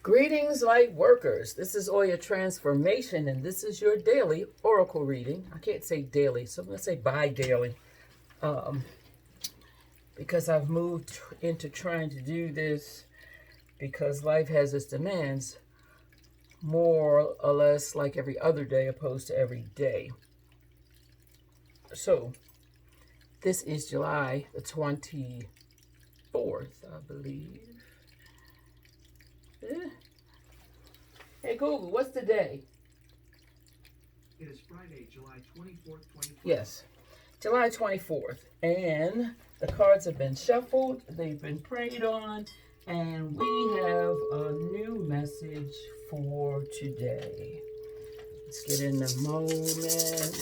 Greetings, light workers. This is Oya Transformation, and this is your daily oracle reading. I can't say daily, so I'm going to say bi-daily because I've moved into trying to do this because life has its demands more or less like every other day opposed to every day. So this is July the 24th, I believe. Hey Google, what's the day? It is Friday, July 24th, 2020. Yes, July 24th. And the cards have been shuffled, they've been prayed on, and we have a new message for today. Let's get in the moment.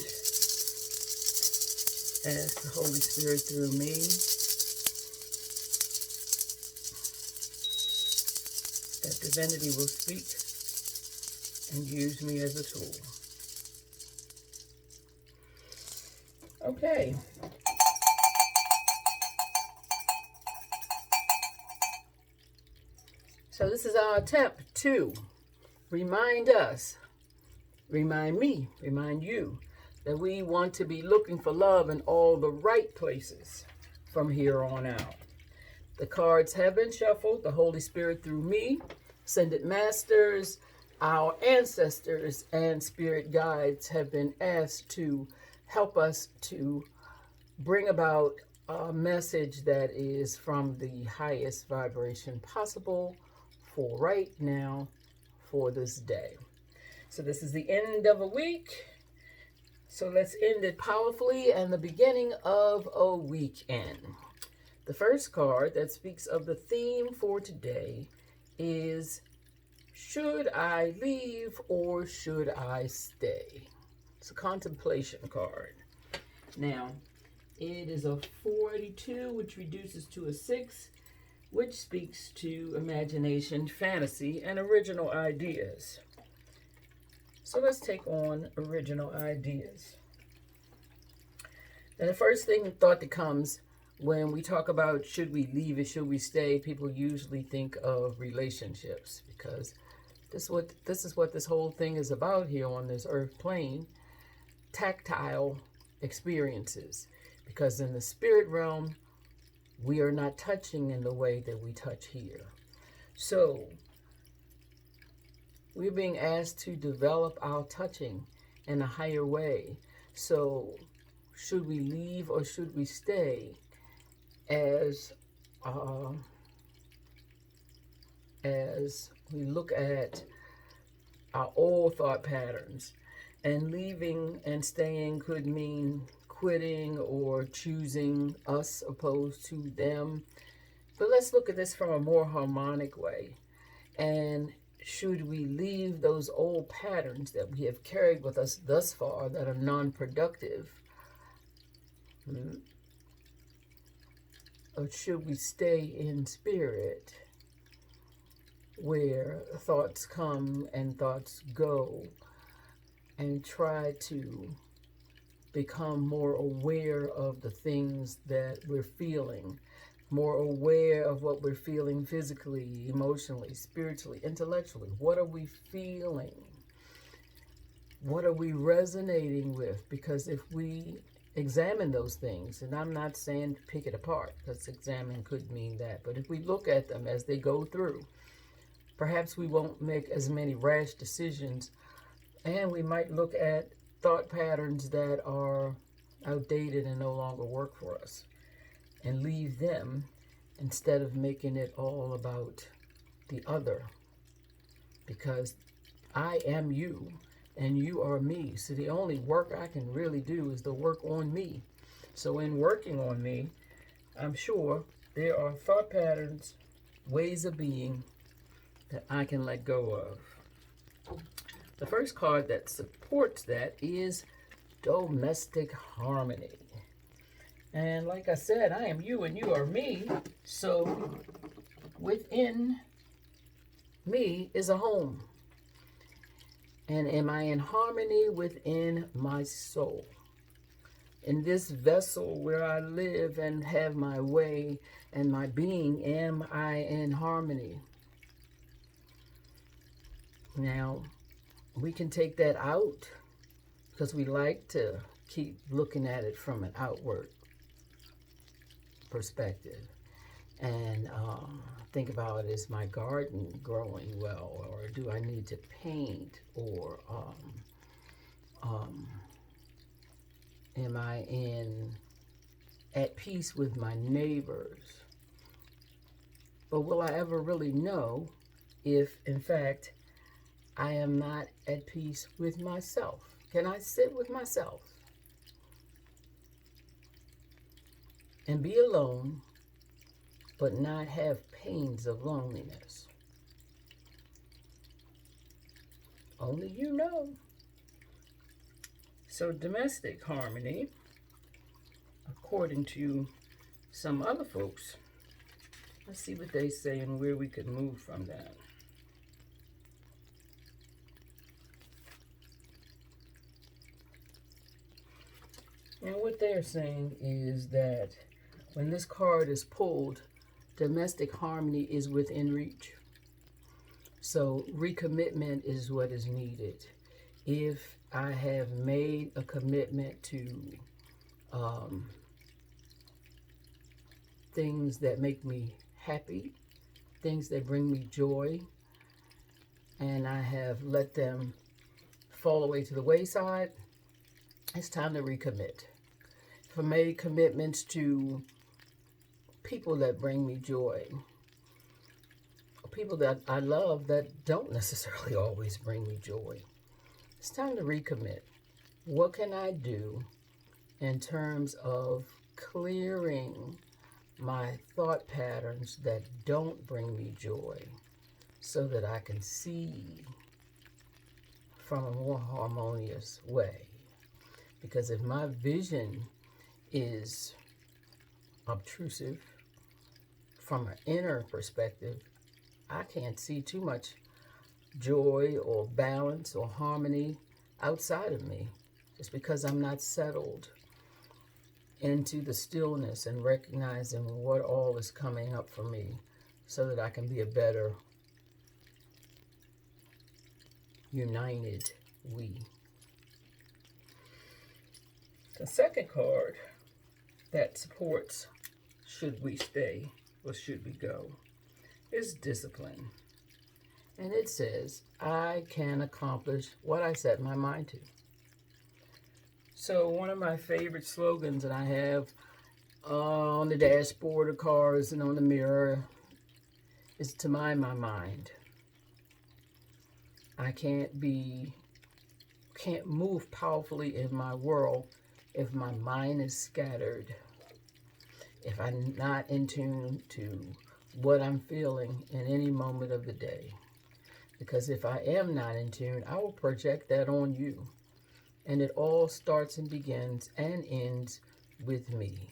Ask the Holy Spirit through me. That divinity will speak and use me as a tool. Okay. So this is our attempt to remind us, remind me, remind you that we want to be looking for love in all the right places from here on out. The cards have been shuffled. The Holy Spirit through me, Ascended Masters, our ancestors, and spirit guides have been asked to help us to bring about a message that is from the highest vibration possible for right now, for this day. So this is the end of a week. So let's end it powerfully and the beginning of a weekend. The first card that speaks of the theme for today is, should I leave or should I stay? It's a contemplation card. Now, it is a 482, which reduces to a 6, which speaks to imagination, fantasy, and original ideas. So let's take on original ideas. And the first thought that comes when we talk about should we leave or should we stay, people usually think of relationships, because this is what this whole thing is about here on this earth plane, tactile experiences. Because in the spirit realm, we are not touching in the way that we touch here. So we're being asked to develop our touching in a higher way. So should we leave or should we stay? As we look at our old thought patterns, and leaving and staying could mean quitting or choosing us opposed to them. But let's look at this from a more harmonic way. And should we leave those old patterns that we have carried with us thus far that are non-productive? Or should we stay in spirit where thoughts come and thoughts go, and try to become more aware of the things that we're feeling, more aware of what we're feeling physically, emotionally, spiritually, intellectually? What are we feeling? What are we resonating with? Because if we examine those things, and I'm not saying pick it apart, because examine could mean that, but if we look at them as they go through, perhaps we won't make as many rash decisions, and we might look at thought patterns that are outdated and no longer work for us and leave them instead of making it all about the other. Because I am you and you are me. So the only work I can really do is the work on me. So in working on me, I'm sure there are thought patterns, ways of being that I can let go of. The first card that supports that is domestic harmony. And like I said, I am you and you are me. So within me is a home. And am I in harmony within my soul? In this vessel where I live and have my way and my being, am I in harmony? Now, we can take that out because we like to keep looking at it from an outward perspective. And think about, is my garden growing well, or do I need to paint, or am I at peace with my neighbors? But will I ever really know if, in fact, I am not at peace with myself? Can I sit with myself and be alone, but not have pains of loneliness? Only you know. So domestic harmony, according to some other folks, let's see what they say and where we could move from that. And what they're saying is that when this card is pulled, domestic harmony is within reach. So recommitment is what is needed. If I have made a commitment to things that make me happy, things that bring me joy, and I have let them fall away to the wayside, it's time to recommit. If I made commitments to people that bring me joy, people that I love that don't necessarily always bring me joy, it's time to recommit. What can I do in terms of clearing my thought patterns that don't bring me joy, so that I can see from a more harmonious way? Because if my vision is obtrusive from an inner perspective, I can't see too much joy or balance or harmony outside of me, just because I'm not settled into the stillness and recognizing what all is coming up for me, so that I can be a better united we. The second card that supports should we stay or should we go is discipline. And it says, I can accomplish what I set my mind to. So one of my favorite slogans that I have on the dashboard of cars and on the mirror is to mind my mind. I can't move powerfully in my world if my mind is scattered, if I'm not in tune to what I'm feeling in any moment of the day. Because if I am not in tune, I will project that on you. And it all starts and begins and ends with me.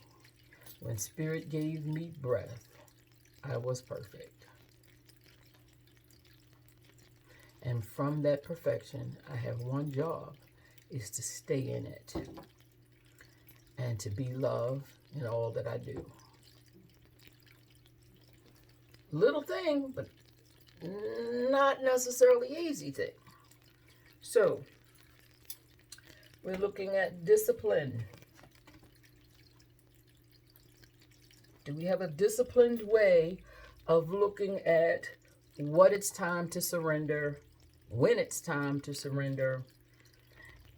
When Spirit gave me breath, I was perfect. And from that perfection, I have one job, is to stay in it and to be love in all that I do. Little thing, but not necessarily easy thing. So, we're looking at discipline. Do we have a disciplined way of looking at what it's time to surrender, when it's time to surrender,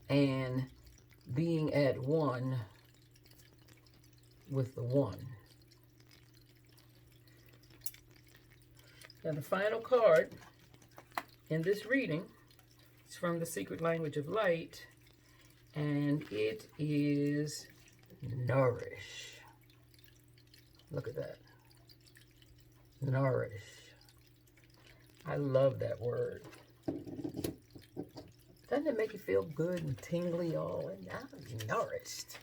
and being at one with the one? Now, the final card in this reading is from The Secret Language of Light, and it is nourish. Look at that. Nourish. I love that word. Doesn't it make you feel good and tingly all? And I'm nourished.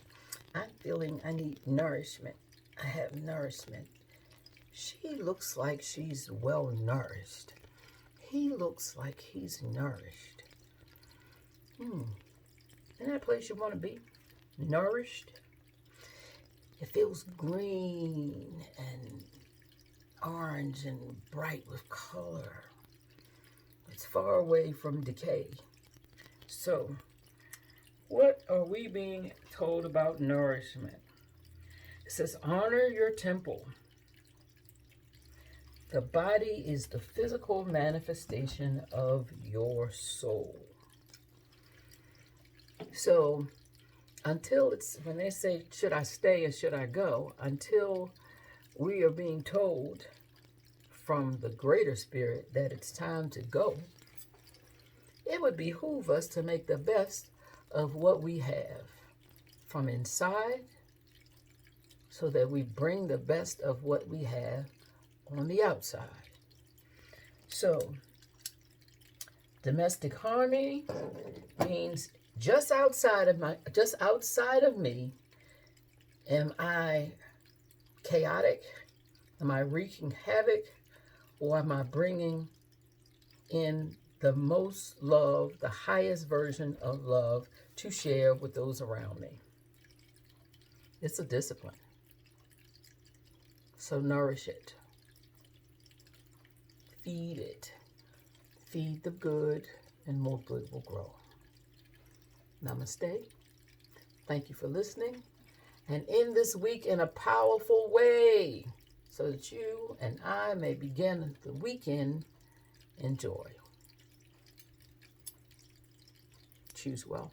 I'm feeling I need nourishment. I have nourishment. She looks like she's well nourished. He looks like he's nourished. Isn't that a place you want to be? Nourished. It feels green and orange and bright with color. It's far away from decay. So, what are we being told about nourishment? It says, honor your temple. The body is the physical manifestation of your soul. So, when they say, should I stay or should I go? Until we are being told from the greater spirit that it's time to go, it would behoove us to make the best of what we have from inside so that we bring the best of what we have on the outside. So, domestic harmony means just outside of me, am I chaotic? Am I wreaking havoc? Or am I bringing in the most love, the highest version of love to share with those around me? It's a discipline. So nourish it. Feed it. Feed the good, and more good will grow. Namaste. Thank you for listening. And end this week in a powerful way so that you and I may begin the weekend in joy. Choose well.